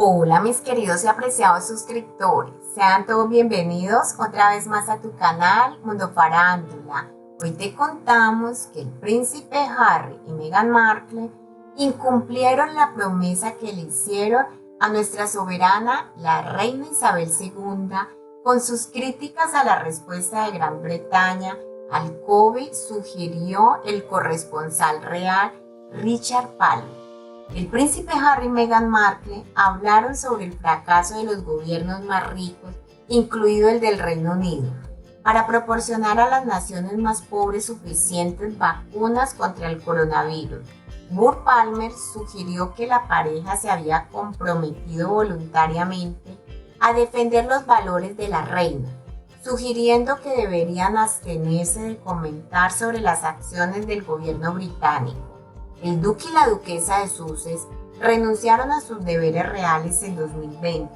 Hola mis queridos y apreciados suscriptores, sean todos bienvenidos otra vez más a tu canal Mundo Farándula. Hoy te contamos que el príncipe Harry y Meghan Markle incumplieron la promesa que le hicieron a nuestra soberana, la reina Isabel II, con sus críticas a la respuesta de Gran Bretaña al COVID, sugirió el corresponsal real Richard Palmer. El príncipe Harry y Meghan Markle hablaron sobre el fracaso de los gobiernos más ricos, incluido el del Reino Unido, para proporcionar a las naciones más pobres suficientes vacunas contra el coronavirus. Burr Palmer sugirió que la pareja se había comprometido voluntariamente a defender los valores de la reina, sugiriendo que deberían abstenerse de comentar sobre las acciones del gobierno británico. El duque y la duquesa de Sussex renunciaron a sus deberes reales en 2020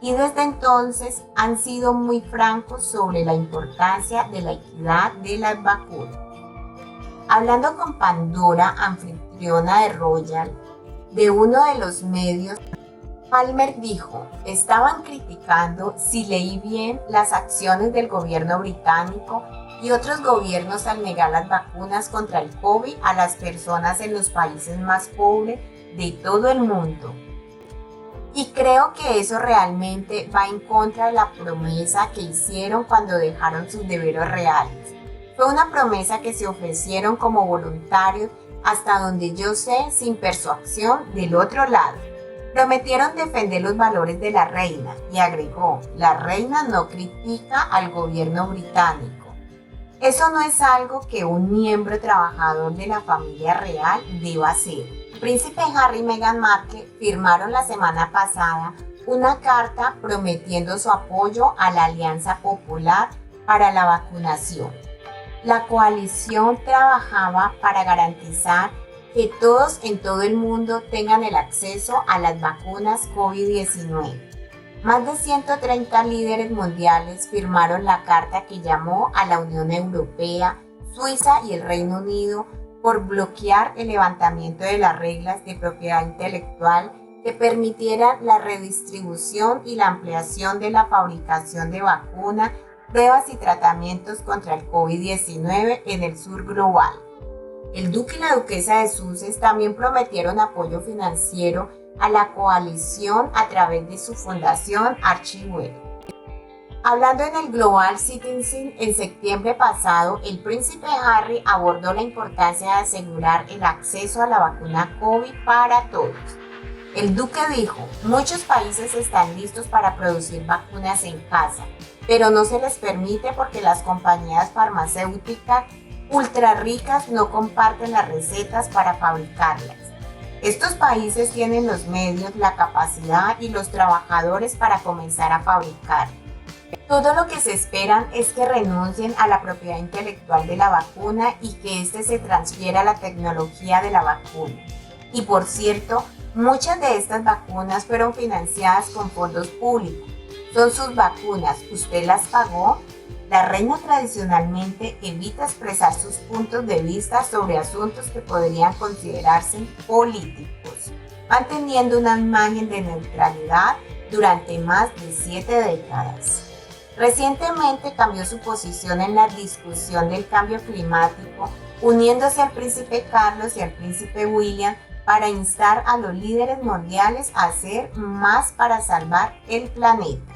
y desde entonces han sido muy francos sobre la importancia de la equidad de las vacunas. Hablando con Pandora, anfitriona de Royal, de uno de los medios, Palmer dijo: estaban criticando, si leí bien, las acciones del gobierno británico y otros gobiernos al negar las vacunas contra el COVID a las personas en los países más pobres de todo el mundo. Y creo que eso realmente va en contra de la promesa que hicieron cuando dejaron sus deberes reales. Fue una promesa que se ofrecieron como voluntarios, hasta donde yo sé, sin persuasión del otro lado. Prometieron defender los valores de la reina y agregó: la reina no critica al gobierno británico. Eso no es algo que un miembro trabajador de la familia real deba hacer. El príncipe Harry y Meghan Markle firmaron la semana pasada una carta prometiendo su apoyo a la Alianza Popular para la Vacunación. La coalición trabajaba para garantizar que todos en todo el mundo tengan el acceso a las vacunas COVID-19. Más de 130 líderes mundiales firmaron la carta que llamó a la Unión Europea, Suiza y el Reino Unido por bloquear el levantamiento de las reglas de propiedad intelectual que permitieran la redistribución y la ampliación de la fabricación de vacunas, pruebas y tratamientos contra el COVID-19 en el sur global. El duque y la duquesa de Sussex también prometieron apoyo financiero a la coalición a través de su fundación Archie. Hablando en el Global Citizen en septiembre pasado, el príncipe Harry abordó la importancia de asegurar el acceso a la vacuna COVID para todos. El duque dijo: muchos países están listos para producir vacunas en casa, pero no se les permite porque las compañías farmacéuticas ultra ricas no comparten las recetas para fabricarlas. Estos países tienen los medios, la capacidad y los trabajadores para comenzar a fabricar. Todo lo que se esperan es que renuncien a la propiedad intelectual de la vacuna y que éste se transfiera a la tecnología de la vacuna. Y por cierto, muchas de estas vacunas fueron financiadas con fondos públicos. Son sus vacunas, ¿usted las pagó? La reina tradicionalmente evita expresar sus puntos de vista sobre asuntos que podrían considerarse políticos, manteniendo una imagen de neutralidad durante más de 7 décadas. Recientemente cambió su posición en la discusión del cambio climático, uniéndose al príncipe Carlos y al príncipe William para instar a los líderes mundiales a hacer más para salvar el planeta.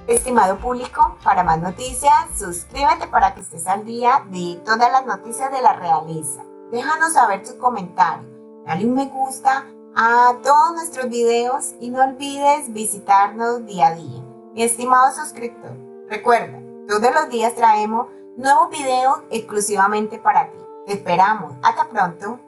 Estimado público, para más noticias, suscríbete para que estés al día de todas las noticias de la realeza. Déjanos saber tus comentarios, dale un me gusta a todos nuestros videos y no olvides visitarnos día a día. Mi estimado suscriptor, recuerda, todos los días traemos nuevos videos exclusivamente para ti. Te esperamos. Hasta pronto.